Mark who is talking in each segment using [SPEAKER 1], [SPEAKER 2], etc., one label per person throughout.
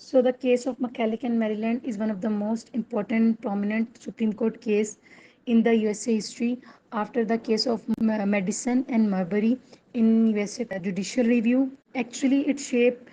[SPEAKER 1] So the case of McCallican, Maryland is one of the most important prominent Supreme Court case in the USA history after the case of Madison and Marbury in USA judicial review. Actually, it shaped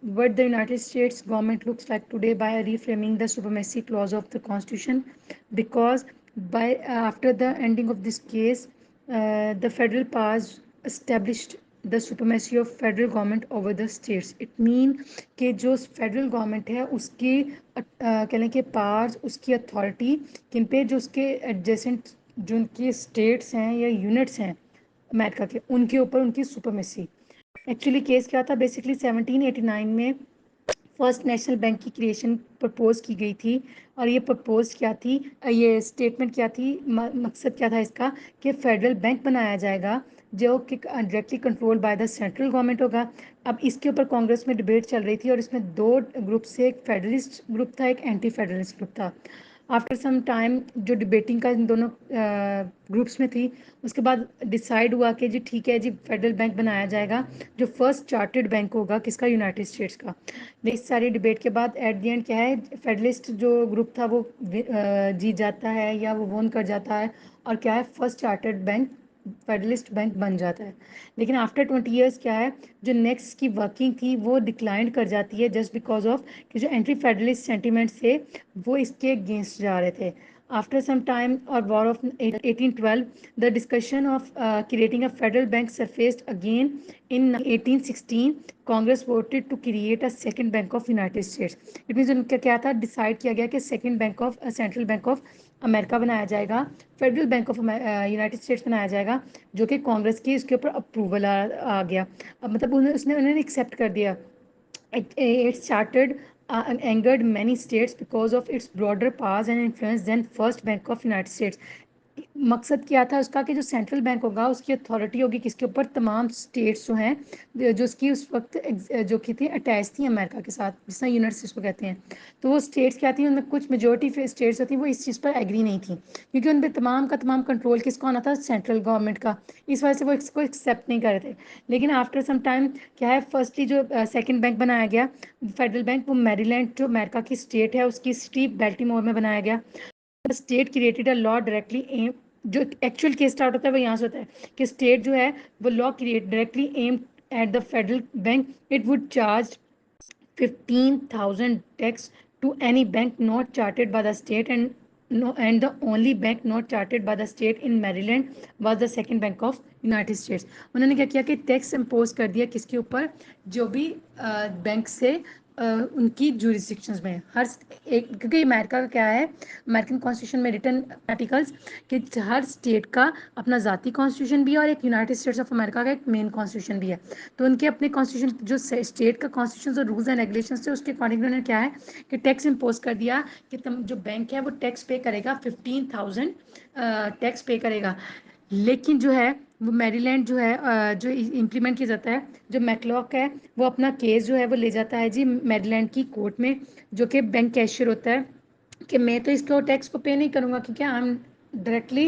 [SPEAKER 1] what the United States government looks like today by reframing the supremacy clause of the Constitution, because by after the ending of this case, the federal powers established the supremacy of federal government over the states. It mean कि जो federal government है उसकी कह लें कि powers, उसकी authority किन पे, जो उसके एडजेसेंट जो उनकी स्टेट्स हैं या यूनिट्स हैं अमेरिका के, उनके ऊपर उनकी सुपरमेसी। एक्चुअली केस क्या था, बेसिकली 1789 में फर्स्ट नेशनल बैंक की क्रिएशन प्रपोज की गई थी। और ये प्रपोज क्या थी, ये स्टेटमेंट क्या थी, मकसद क्या था इसका, कि फेडरल बैंक बनाया जाएगा जो कि directly control by the central government होगा। अब इसके ऊपर कांग्रेस में डिबेट चल रही थी और इसमें दो ग्रुप से, एक फेडरलिस्ट ग्रुप था, एक एंटी फेडरलिस्ट ग्रुप था। आफ्टर सम टाइम जो डिबेटिंग का इन दोनों ग्रुप्स में थी, उसके बाद डिसाइड हुआ कि जी ठीक है जी, फेडरल बैंक बनाया जाएगा जो फर्स्ट चार्टर्ड बैंक होगा, किसका, यूनाइटेड स्टेट्स का। इस सारी डिबेट के बाद एट द एंड क्या है, फेडरलिस्ट जो ग्रुप था वो जीत जाता है या वो वोन कर जाता है, और क्या है, first chartered bank federalist bank बन जाता है। लेकिन आफ्टर 20 ईयर्स क्या है, जो नेक्स्ट की वर्किंग थी वो डिक्लाइन कर जाती है, जस्ट बिकॉज ऑफ कि जो एंटी फेडरलिस्ट सेंटिमेंट्स थे वो इसके अगेंस्ट जा रहे थे। After some time or War of 1812, the discussion of creating a federal bank surfaced again in 1816. Congress voted to create a second bank of United States. It means उनका क्या था, decide किया गया कि second bank of central bank of America बनाया जाएगा, federal bank of United states बनाया जाएगा, जो कि कांग्रेस की इसके ऊपर अप्रूवल आ गया। अब मतलब उन्होंने एक्सेप्ट कर दिया। It's chartered and angered many states because of its broader powers and influence than First Bank of United States. मकसद क्या था उसका, कि जो सेंट्रल बैंक होगा उसकी अथॉरिटी होगी किसके ऊपर, तमाम स्टेट्स जो हैं, जो उसकी उस वक्त जो की थी अटैच थी अमेरिका के साथ, जिसमें यूनाइटेड स्टेट्स को कहते हैं। तो वो स्टेट्स क्या थी, उनमें कुछ मेजोरिटी स्टेट्स होती वो इस चीज़ पर एग्री नहीं थी, क्योंकि उन पर तमाम का तमाम कंट्रोल किसको आना था, सेंट्रल गवर्नमेंट का। इस वजह से वो इसको एक्सेप्ट नहीं कर रहे थे। लेकिन आफ्टर सम टाइम क्या है, फर्स्टली जो सेकेंड बैंक बनाया गया फेडरल बैंक, वो मैरीलैंड जो अमेरिका की स्टेट है उसकी सिटी बेल्टीमोर में बनाया गया। State created a law directly aimed, जो एक्चुअल केस स्टार्ट होता है वो यहाँ से होता है कि स्टेट जो है वो law create directly aimed at the federal bank. It would charge 15,000 tax to any bank not chartered by the state, and no, and the only bank not chartered by the state in Maryland was the second bank of United States. उन्होंने क्या किया कि tax impose कर दिया किसके ऊपर, जो भी बैंक से उनकी जुरिस्डिक्शंस में हर एक, क्योंकि अमेरिका का क्या है, अमेरिकन कॉन्स्टिट्यूशन में रिटर्न आर्टिकल्स कि हर स्टेट का अपना ज़ाती कॉन्स्टिट्यूशन भी है और एक यूनाइटेड स्टेट्स ऑफ अमेरिका का एक मेन कॉन्स्टिट्यूशन भी है। तो उनके अपने कॉन्स्टिट्यूशन, जो स्टेट का कॉन्स्टिट्यूशन और रूल्स एंड रेगुलेशंस थे उसके अकॉर्डिंग उन्होंने क्या है कि टैक्स इम्पोज कर दिया कि तुम जो बैंक है वो टैक्स पे करेगा, 15,000 टैक्स पे करेगा। लेकिन जो है वो मैरीलैंड जो है जो इम्प्लीमेंट किया जाता है, जो मैकलॉक है वो अपना केस जो है वो ले जाता है जी मैरीलैंड की कोर्ट में, जो कि बैंक कैशियर होता है, कि मैं तो इसको टैक्स को पे नहीं करूँगा क्योंकि I am directly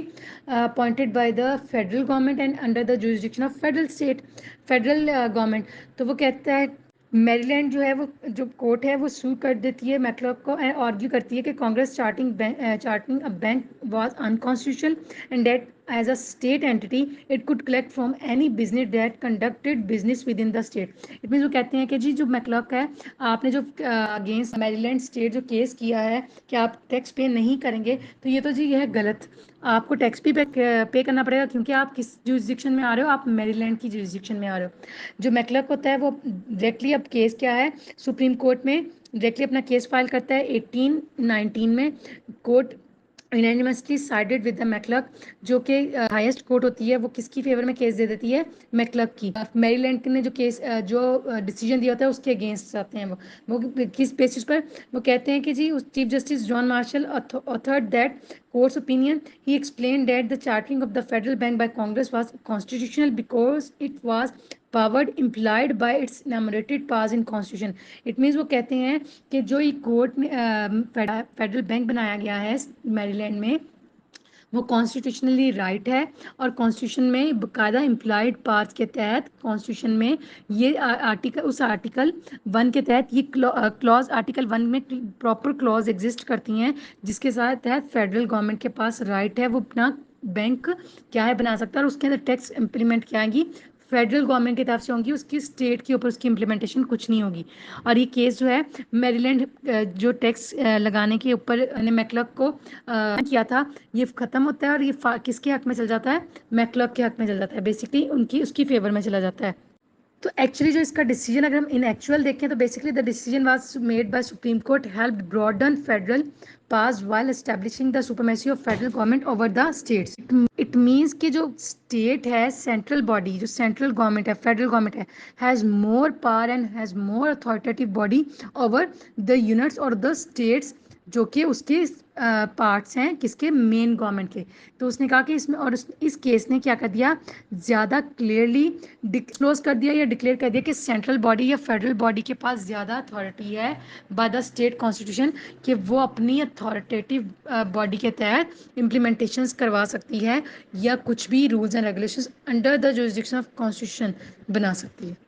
[SPEAKER 1] appointed by the federal government and under the jurisdiction of federal government। तो वो कहता है, मैरीलैंड जो है वो जो कोर्ट है वो सू कर देती है मैकलॉक को एंड आर्ग्यू करती है कि Congress chartering a bank was unconstitutional and that as a state entity it could collect from any business that conducted business with in the state. It mean वो कहते हैं कि जी जो मैकलॉक है, आपने जो अगेंस्ट मैरीलैंड स्टेट जो केस किया है कि आप टैक्स पे नहीं करेंगे, तो ये तो जी ये है गलत। आपको टैक्स भी पे करना पड़ेगा क्योंकि आप किस जुरिस्डिक्शन में आ रहे हो, आप मैरीलैंड की जुरिस्डिक्शन में आ रहे हो। जो मैकलॉक होता है वो डायरेक्टली, अब केस क्या है, सुप्रीम कोर्ट में डायरेक्टली अपना केस फाइल करता है 1819 में। Court unanimously sided with the McCulloch, जो कि हाईएस्ट कोर्ट होती है वो किसकी फेवर में केस दे देती है, मैकलक की। मैरीलैंड ने जो केस जो डिसीजन दिया होता है उसके अगेंस्ट आते हैं वो किस बेसिस पर, वो कहते हैं कि जी chief justice John Marshall authored that court's opinion. He explained that the chartering of the federal bank by Congress was constitutional because it was powered implied by its enumerated powers in constitution. It means वो कहते हैं कि जो ये court ने federal bank बनाया गया है मैरीलैंड में, वो कॉन्स्टिट्यूशनली राइट है और कॉन्स्टिट्यूशन में बाकायदा इम्प्लाइड पार्ट के तहत कॉन्स्टिट्यूशन में ये आर्टिकल उस आर्टिकल 1 के तहत ये क्लॉज आर्टिकल 1 में प्रॉपर क्लॉज एग्जिस्ट करती हैं जिसके साथ तहत फेडरल गवर्नमेंट के पास राइट है वो अपना बैंक क्या है बना सकता है और उसके अंदर टैक्स इम्प्लीमेंट क्या आएगी फेडरल गवर्नमेंट की तरफ से होंगी उसकी स्टेट के ऊपर उसकी इम्प्लीमेंटेशन कुछ नहीं होगी। और ये केस जो है मेरीलैंड जो टैक्स लगाने के ऊपर मैकलक को किया था ये ख़त्म होता है और ये किसके हक में चल जाता है मैकलक के हक में चल जाता है बेसिकली उनकी उसकी फेवर में चला जाता है। तो एक्चुअली जो इसका डिसीजन अगर हम इन एक्चुअल देखें तो basically the decision was made by Supreme Court help broaden federal powers while establishing the supremacy of federal government over the states. It means कि जो स्टेट है सेंट्रल बॉडी जो सेंट्रल गवर्नमेंट है federal government है has more power and has more authoritative body over the units और the states जो कि उसके पार्ट्स हैं किसके मेन गवर्नमेंट के। तो उसने कहा कि इसमें और इस केस ने क्या कर दिया ज़्यादा क्लियरली डिस्क्लोज कर दिया या डिक्लेयर कर दिया कि सेंट्रल बॉडी या फेडरल बॉडी के पास ज़्यादा अथॉरिटी है बाय द स्टेट कॉन्स्टिट्यूशन कि वो अपनी अथॉरिटेटिव बॉडी के तहत इम्प्लीमेंटेशंस करवा सकती है या कुछ भी rules and regulations under the jurisdiction of constitution बना सकती है।